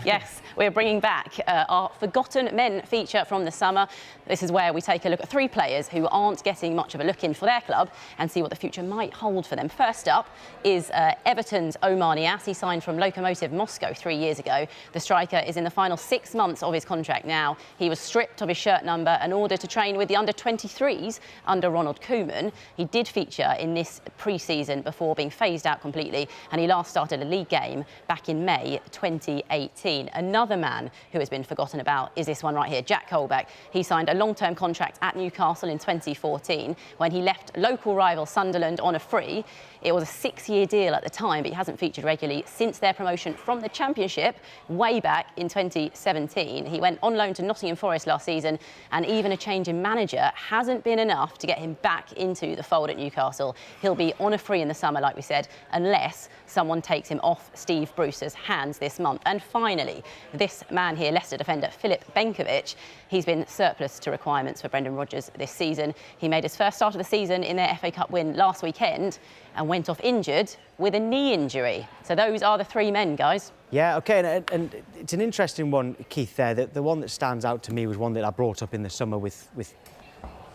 Yes, we're bringing back our Forgotten Men feature from the summer. This is where we take a look at 3 players who aren't getting much of a look in for their club and see what the future might hold for them. First up is Everton's Omar Niasse. He signed from Lokomotiv Moscow 3 years ago. The striker is in the final 6 months of his contract now. He was stripped of his shirt number and ordered to train with the under-23s under Ronald Koeman. He did feature in this pre-season before being phased out completely, and he last started a league game back in May 2018. 2019. Another man who has been forgotten about is this one right here, Jack Colback. He signed a long-term contract at Newcastle in 2014 when he left local rival Sunderland on a free. It was a 6-year deal at the time, but he hasn't featured regularly since their promotion from the Championship way back in 2017. He went on loan to Nottingham Forest last season, and even a change in manager hasn't been enough to get him back into the fold at Newcastle. He'll be on a free in the summer, like we said, unless someone takes him off Steve Bruce's hands this month. And finally, this man here, Leicester defender Filip Benkovic, he's been surplus to requirements for Brendan Rodgers this season. He made his first start of the season in their FA Cup win last weekend and went off injured with a knee injury. So those are the 3 men, guys. Yeah, OK, and it's an interesting one, Keith, there. The one that stands out to me was one that I brought up in the summer with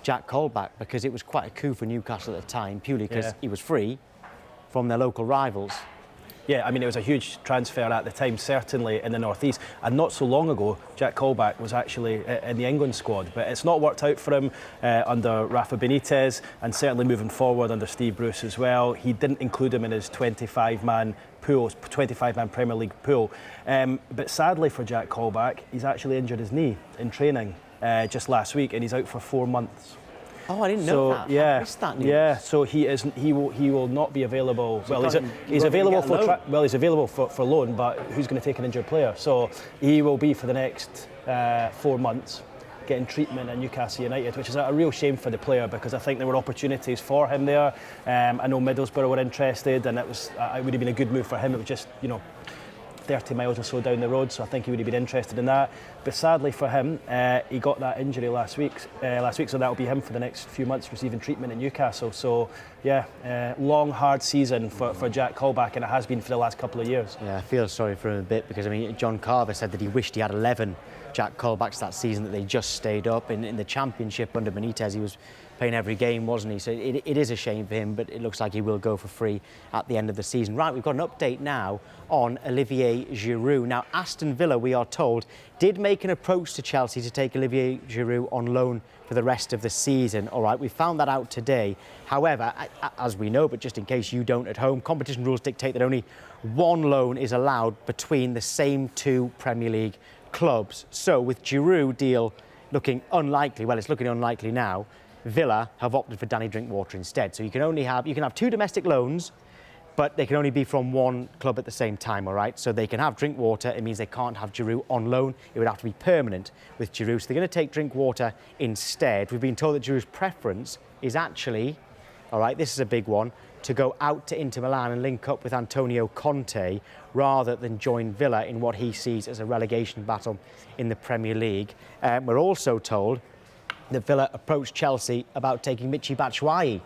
Jack Colback, because it was quite a coup for Newcastle at the time, purely because he was free from their local rivals. Yeah, I mean, it was a huge transfer at the time, certainly in the North East. And not so long ago, Jack Colback was actually in the England squad. But it's not worked out for him under Rafa Benitez, and certainly moving forward under Steve Bruce as well. He didn't include him in his 25-man pool, 25-man Premier League pool. But sadly for Jack Colback, he's actually injured his knee in training just last week, and he's out for 4 months. Oh, I didn't know that. Yeah, I missed that news. yeah. So he will not be available. So he's available for loan, but who's going to take an injured player? So he will be for the next 4 months getting treatment at Newcastle United, which is a real shame for the player, because I think there were opportunities for him there. I know Middlesbrough were interested, and it would have been a good move for him. It was just 30 miles or so down the road, so I think he would have been interested in that. But sadly for him, he got that injury last week, so that'll be him for the next few months receiving treatment in Newcastle. So yeah, long hard season for Jack Colback, and it has been for the last couple of years. Yeah, I feel sorry for him a bit, because I mean, John Carver said that he wished he had 11 Jack Colbacks that season, that they just stayed up in the Championship under Benitez. He was playing every game, wasn't he? So it is a shame for him, but it looks like he will go for free at the end of the season. Right, we've got an update now on Olivier Giroud. Now, Aston Villa, we are told, did make an approach to Chelsea to take Olivier Giroud on loan for the rest of the season. All right, we found that out today. However, as we know, but just in case you don't at home, competition rules dictate that only one loan is allowed between the same 2 Premier League clubs. So with Giroud deal looking unlikely, well, it's looking unlikely now, Villa have opted for Danny Drinkwater instead. So you can have 2 domestic loans, but they can only be from one club at the same time, all right? So they can have Drinkwater. It means they can't have Giroud on loan. It would have to be permanent with Giroud. So they're going to take Drinkwater instead. We've been told that Giroud's preference is actually, all right, this is a big one, to go out to Inter Milan and link up with Antonio Conte rather than join Villa in what he sees as a relegation battle in the Premier League. We're also told that Villa approached Chelsea about taking Michy Batshuayi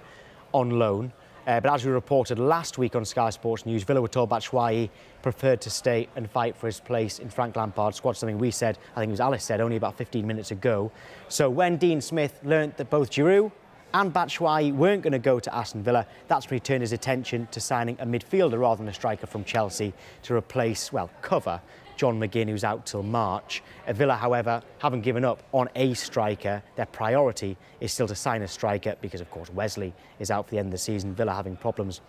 on loan. But as we reported last week on Sky Sports News, Villa were told Batshuayi preferred to stay and fight for his place in Frank Lampard's squad, something we said, I think it was Alice said, only about 15 minutes ago. So when Dean Smith learnt that both Giroud and Batshuayi weren't going to go to Aston Villa, that's when he turned his attention to signing a midfielder rather than a striker from Chelsea to replace, well, cover John McGinn, who's out till March. Villa, however, haven't given up on a striker. Their priority is still to sign a striker because, of course, Wesley is out for the end of the season. Villa having problems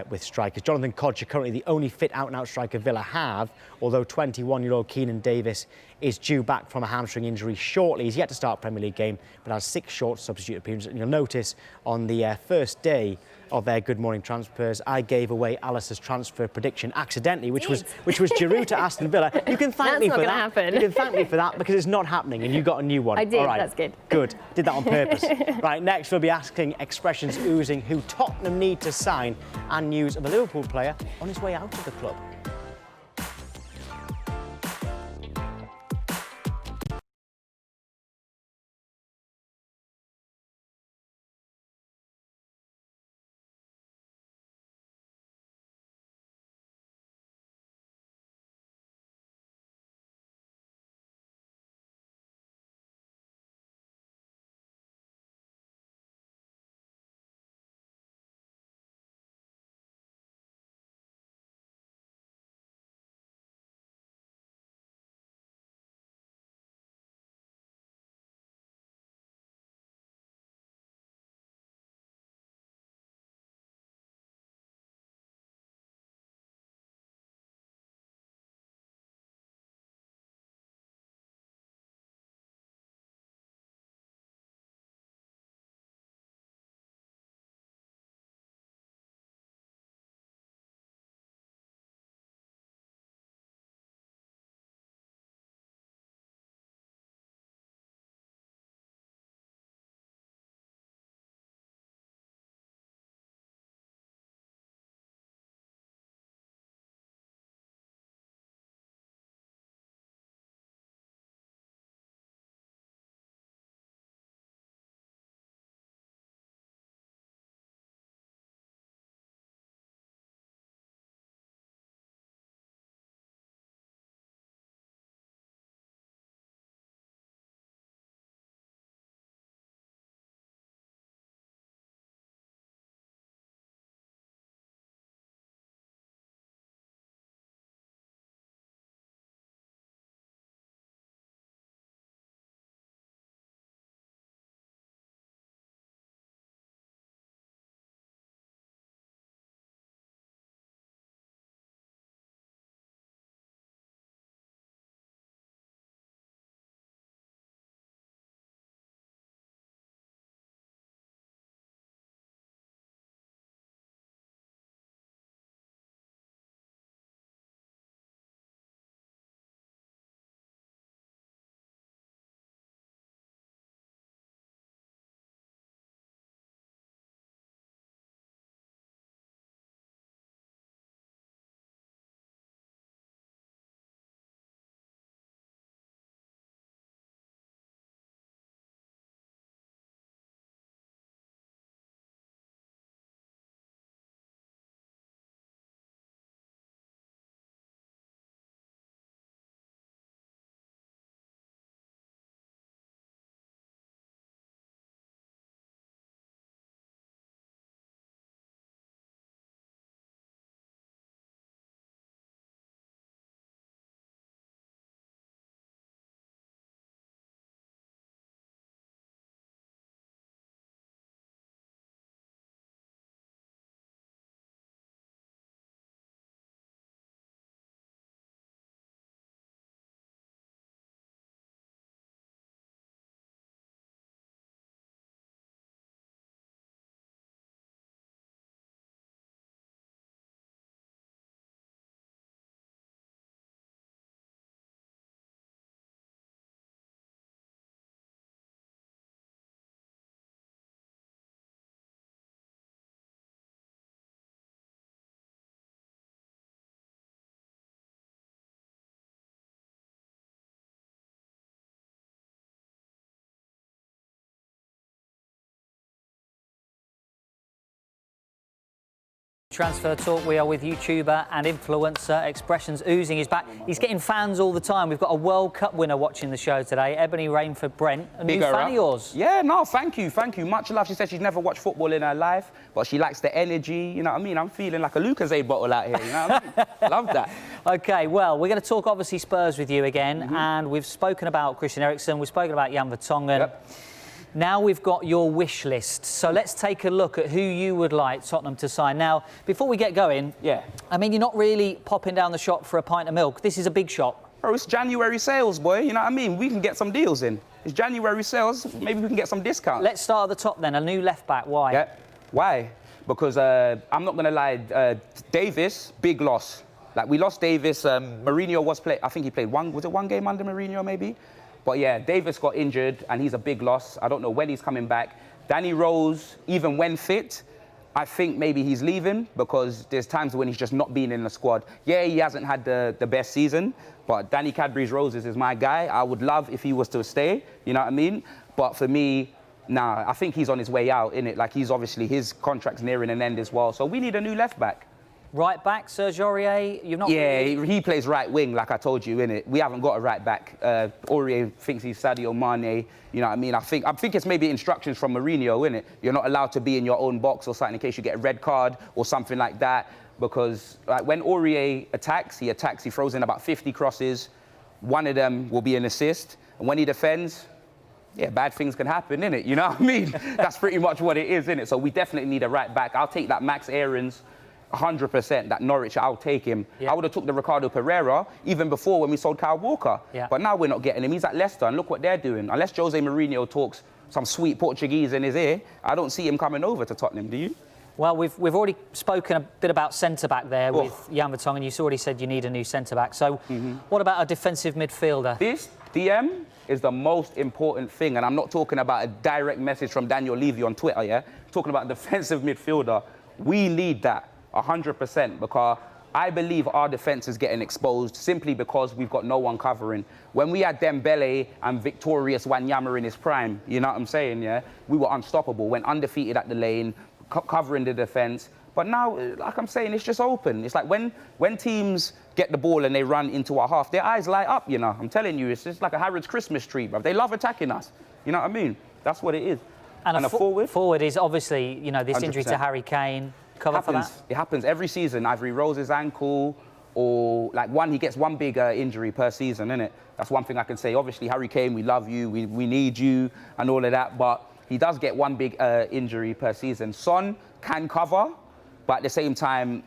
with strikers. Jonathan Kodjia, currently the only fit out-and-out striker Villa have, although 21-year-old Keenan Davis is due back from a hamstring injury shortly. He's yet to start a Premier League game, but has 6 short substitute appearances. And you'll notice on the first day of their Good Morning Transfers, I gave away Alice's transfer prediction accidentally, which was Giroud to Aston Villa. You can thank me for that. Happen. You can thank me for that, because it's not happening, and you got a new one. I did. All right. That's good. Good. Did that on purpose. Right. Next, we'll be asking Expressions Oozing who Tottenham need to sign, and news of a Liverpool player on his way out of the club. Transfer Talk, we are with YouTuber and influencer Expressions. Oozing is back. He's getting fans all the time. We've got a World Cup winner watching the show today, Ebony Rainford Brent, a new fan of yours. Yeah, no, thank you. Much love. She said she's never watched football in her life, but she likes the energy, you know what I mean? I'm feeling like a Lucozade bottle out here, you know what I mean? Love that. OK, well, we're going to talk, obviously, Spurs with you again, and we've spoken about Christian Eriksen, we've spoken about Jan Vertonghen. Yep. Now we've got your wish list, so let's take a look at who you would like Tottenham to sign. Now, before we get going, I mean, you're not really popping down the shop for a pint of milk. This is a big shop. Bro, it's January sales, boy, you know what I mean? We can get some deals in. It's January sales, maybe we can get some discount. Let's start at the top then, a new left-back, why? Yeah, why? Because I'm not going to lie, Davis, big loss. Like, we lost Davis, Mourinho was I think he played one game under Mourinho, maybe? But yeah, Davis got injured and he's a big loss. I don't know when he's coming back. Danny Rose, even when fit, I think maybe he's leaving because there's times when he's just not been in the squad. Yeah, he hasn't had the best season, but Danny Cadbury's Roses is my guy. I would love if he was to stay, you know what I mean? But for me, nah, I think he's on his way out, innit? Like, he's obviously, his contract's nearing an end as well. So we need a new left back. Right back, Serge Aurier, you've not... Yeah, really... he plays right wing, like I told you, innit? We haven't got a right back. Aurier thinks he's Sadio Mane, you know what I mean? I think it's maybe instructions from Mourinho, innit? You're not allowed to be in your own box or something in case you get a red card or something like that. Because like, when Aurier attacks, he throws in about 50 crosses. One of them will be an assist. And when he defends, yeah, bad things can happen, innit? You know what I mean? That's pretty much what it is, innit? So we definitely need a right back. I'll take that Max Aarons. 100%, that Norwich, I'll take him. Yeah. I would have took the Ricardo Pereira even before when we sold Kyle Walker. Yeah. But now we're not getting him. He's at Leicester, and look what they're doing. Unless Jose Mourinho talks some sweet Portuguese in his ear, I don't see him coming over to Tottenham, do you? Well, we've already spoken a bit about centre-back there with Jan Vertonghen. You already said you need a new centre-back. So what about a defensive midfielder? This DM is the most important thing, and I'm not talking about a direct message from Daniel Levy on Twitter, yeah? I'm talking about defensive midfielder. We need that. 100%, because I believe our defence is getting exposed simply because we've got no one covering. When we had Dembele and Victorious Wanyama in his prime, you know what I'm saying, yeah? We were unstoppable, went undefeated at the lane, covering the defence. But now, like I'm saying, it's just open. It's like when teams get the ball and they run into our half, their eyes light up, you know? I'm telling you, it's just like a Harrods Christmas tree, bro. They love attacking us, you know what I mean? That's what it is. And a forward? Forward is obviously, you know, this 100%. Injury to Harry Kane. Cover for that? It happens every season. Either he rolls his ankle or like he gets one big injury per season, innit? That's one thing I can say. Obviously, Harry Kane, we love you, we need you and all of that, but he does get one big injury per season. Son can cover, but at the same time,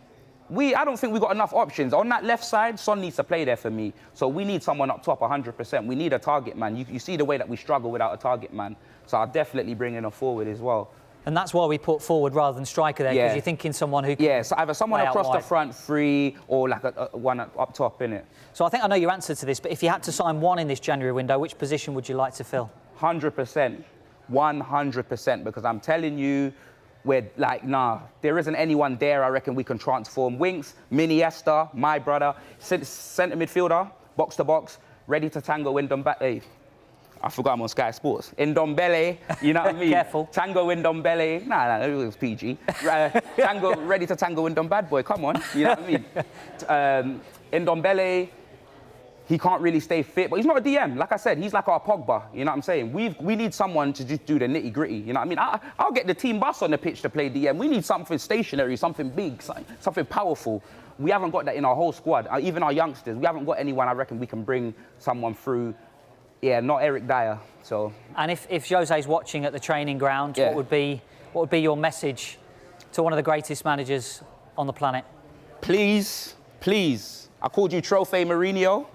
I don't think we've got enough options. On that left side, Son needs to play there for me. So we need someone up top 100%. We need a target man. You see the way that we struggle without a target man. So I'll definitely bring in a forward as well. And that's why we put forward rather than striker there, because you're thinking someone who can... Yeah, so either someone across the front free or like a one up top, innit? So I think I know your answer to this, but if you had to sign one in this January window, which position would you like to fill? 100%. 100%, because I'm telling you, we're like, nah, there isn't anyone there I reckon we can transform. Winks, Miniesta, my brother, centre midfielder, box to box, ready to tango in Ndombele. I forgot I'm on Sky Sports. In Ndombele, you know what I mean? Careful. Tango in Ndombele. Nah, it was PG. Tango, ready to tango in Bad Boy, come on. You know what I mean? In Ndombele, he can't really stay fit, but he's not a DM. Like I said, he's like our Pogba, you know what I'm saying? We need someone to just do the nitty gritty, you know what I mean? I'll get the team bus on the pitch to play DM. We need something stationary, something big, something powerful. We haven't got that in our whole squad. Even our youngsters, we haven't got anyone I reckon we can bring someone through. Yeah, not Eric Dyer, so. And if Jose's watching at the training ground, what would be your message to one of the greatest managers on the planet? Please, I called you Trophy Mourinho.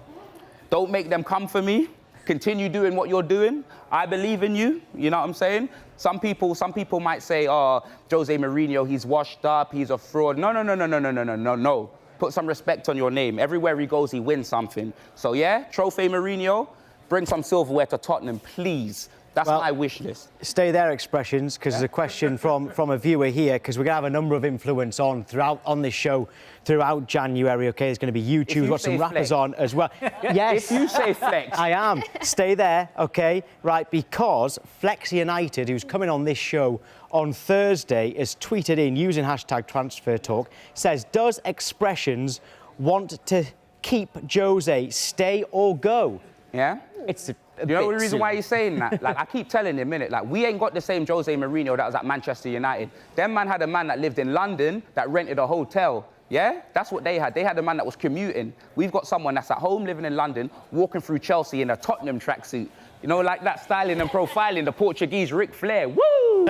Don't make them come for me. Continue doing what you're doing. I believe in you, you know what I'm saying? Some people might say, oh, Jose Mourinho, he's washed up, he's a fraud. No. Put some respect on your name. Everywhere he goes, he wins something. So yeah, Trophy Mourinho, bring some silverware to Tottenham, please. That's my wish list. Stay there, expressions, because there's a question from a viewer here, because we're going to have a number of influence on this show throughout January. Okay, there's going to be YouTube, we've got some rappers on as well. Yes. If you say flex. I am. Stay there, okay? Right, because Flex United, who's coming on this show on Thursday, has tweeted in using hashtag transfer talk, says, does expressions want to keep Jose, stay or go? Yeah? It's a You know bit the reason soon. why he's saying that? Like, I keep telling him, innit? Like, we ain't got the same Jose Mourinho that was at Manchester United. Them man had a man that lived in London that rented a hotel. Yeah? That's what they had. They had a man that was commuting. We've got someone that's at home living in London, walking through Chelsea in a Tottenham tracksuit. You know, like that styling and profiling, the Portuguese Ric Flair. Woo!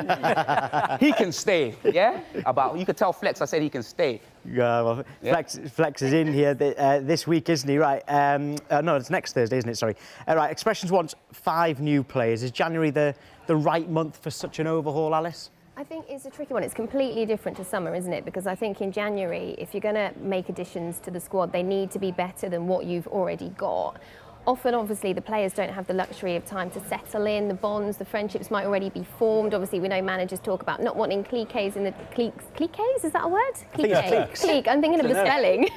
He can stay, yeah? You could tell Flex I said he can stay. Well, Flex is in here this week, isn't he? Right. No, it's next Thursday, isn't it? Sorry. Right. Expressions wants 5 new players. Is January the right month for such an overhaul, Alice? I think it's a tricky one. It's completely different to summer, isn't it? Because I think in January, if you're going to make additions to the squad, they need to be better than what you've already got. Often, obviously, the players don't have the luxury of time to settle in. The bonds, the friendships might already be formed. Obviously, we know managers talk about not wanting cliques in the cliques. Cliques, is that a word? Clique. I'm thinking of the spelling.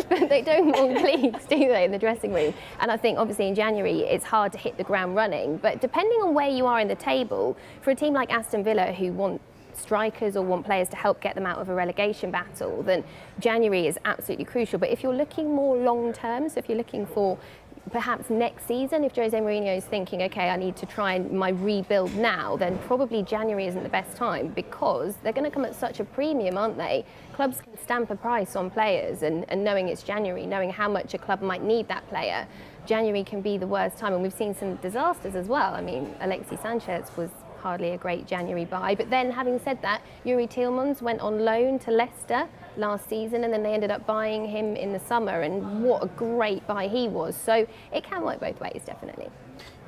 But they don't want cliques, do they, in the dressing room? And I think, obviously, in January, it's hard to hit the ground running. But depending on where you are in the table, for a team like Aston Villa, who want strikers or want players to help get them out of a relegation battle, then January is absolutely crucial. But if you're looking more long term, so if you're looking for perhaps next season, if Jose Mourinho is thinking, okay, I need to try my rebuild now, then probably January isn't the best time, because they're going to come at such a premium, aren't they? Clubs can stamp a price on players, and knowing it's January, knowing how much a club might need that player, January can be the worst time. And we've seen some disasters as well. I mean, Alexis Sanchez was hardly a great January buy. But then, having said that, Yuri Tielemans went on loan to Leicester last season, and then they ended up buying him in the summer, and what a great buy he was. So it can work both ways, definitely.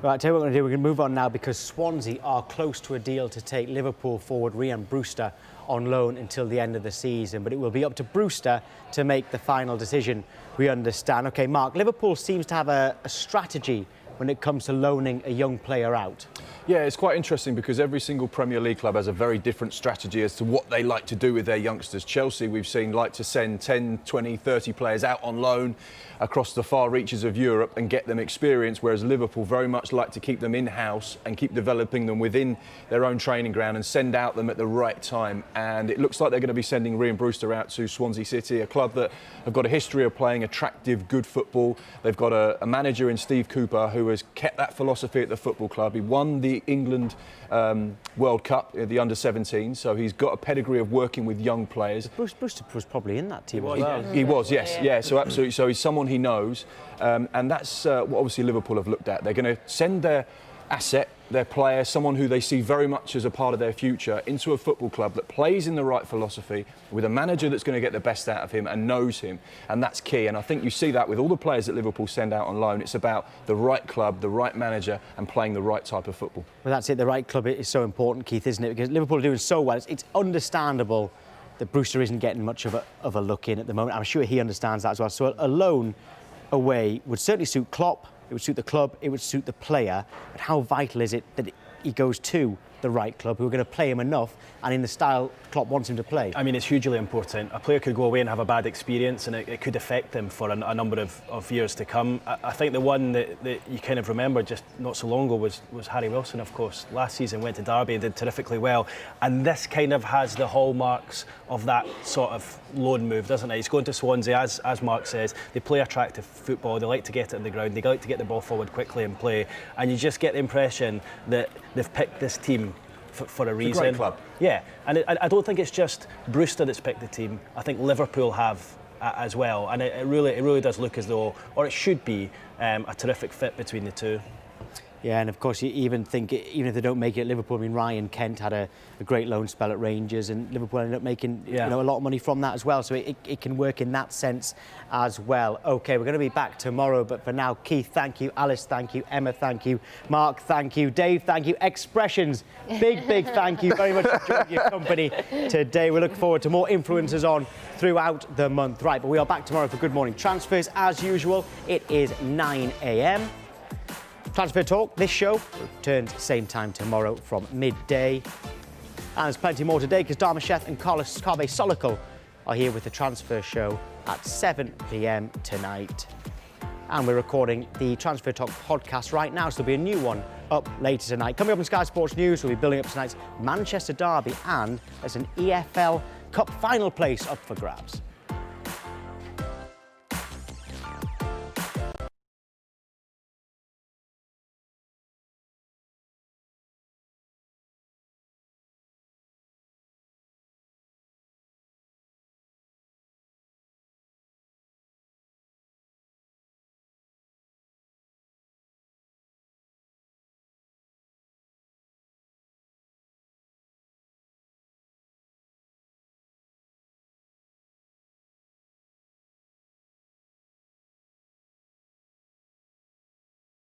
Right, tell you what we're going to do. We're going to move on now, because Swansea are close to a deal to take Liverpool forward Rhian Brewster on loan until the end of the season. But it will be up to Brewster to make the final decision, we understand. OK, Mark, Liverpool seems to have a strategy when it comes to loaning a young player out. Yeah, it's quite interesting, because every single Premier League club has a very different strategy as to what they like to do with their youngsters. Chelsea, we've seen, like to send 10, 20, 30 players out on loan across the far reaches of Europe and get them experience, whereas Liverpool very much like to keep them in-house and keep developing them within their own training ground and send out them at the right time. And it looks like they're going to be sending Rhian Brewster out to Swansea City, a club that have got a history of playing attractive, good football. They've got a manager in Steve Cooper who has kept that philosophy at the football club. He won the England World Cup, the under-17, so he's got a pedigree of working with young players. Brewster was probably in that team as well. He was, yes, yeah, so absolutely. So he's someone he knows, and that's what obviously Liverpool have looked at. They're going to send their asset, their player, someone who they see very much as a part of their future, into a football club that plays in the right philosophy, with a manager that's going to get the best out of him and knows him, and that's key. And I think you see that with all the players that Liverpool send out on loan. It's about the right club, the right manager, and playing the right type of football. Well, that's it. The right club is so important, Keith, isn't it? Because Liverpool are doing so well. It's understandable that Brewster isn't getting much of a look in at the moment. I'm sure he understands that as well. So a loan away would certainly suit Klopp. It would suit the club, it would suit the player, but how vital is it that he goes to the right club who are going to play him enough and in the style Klopp wants him to play? I mean, it's hugely important. A player could go away and have a bad experience, and it could affect them for a number of years to come. I think the one that you kind of remember just not so long ago was Harry Wilson, of course. Last season went to Derby and did terrifically well, and this kind of has the hallmarks of that sort of loan move, doesn't it? He's going to Swansea, as Mark says. They play attractive football, they like to get it on the ground, they like to get the ball forward quickly and play, and you just get the impression that they've picked this team for a reason. It's a great club. Yeah, and I don't think it's just Brewster that's picked the team. I think Liverpool have as well, and it really does look as though, or it should be, a terrific fit between the two. Yeah, and of course you even think, even if they don't make it at Liverpool, I mean, Ryan Kent had a great loan spell at Rangers, and Liverpool ended up making a lot of money from that as well, so it can work in that sense as well. OK, we're going to be back tomorrow, but for now, Keith, thank you. Alice, thank you. Emma, thank you. Mark, thank you. Dave, thank you. Expressions, big thank you very much for joining your company today. We look forward to more influencers on throughout the month. Right, but we are back tomorrow for Good Morning Transfers as usual. It is 9 a.m. Transfer Talk, this show returns same time tomorrow from midday. And there's plenty more today because Darmasheth and Carlos Carve Solical are here with the Transfer Show at 7 p.m. tonight. And we're recording the Transfer Talk podcast right now, so there'll be a new one up later tonight. Coming up in Sky Sports News, we'll be building up tonight's Manchester derby, and there's an EFL Cup final place up for grabs.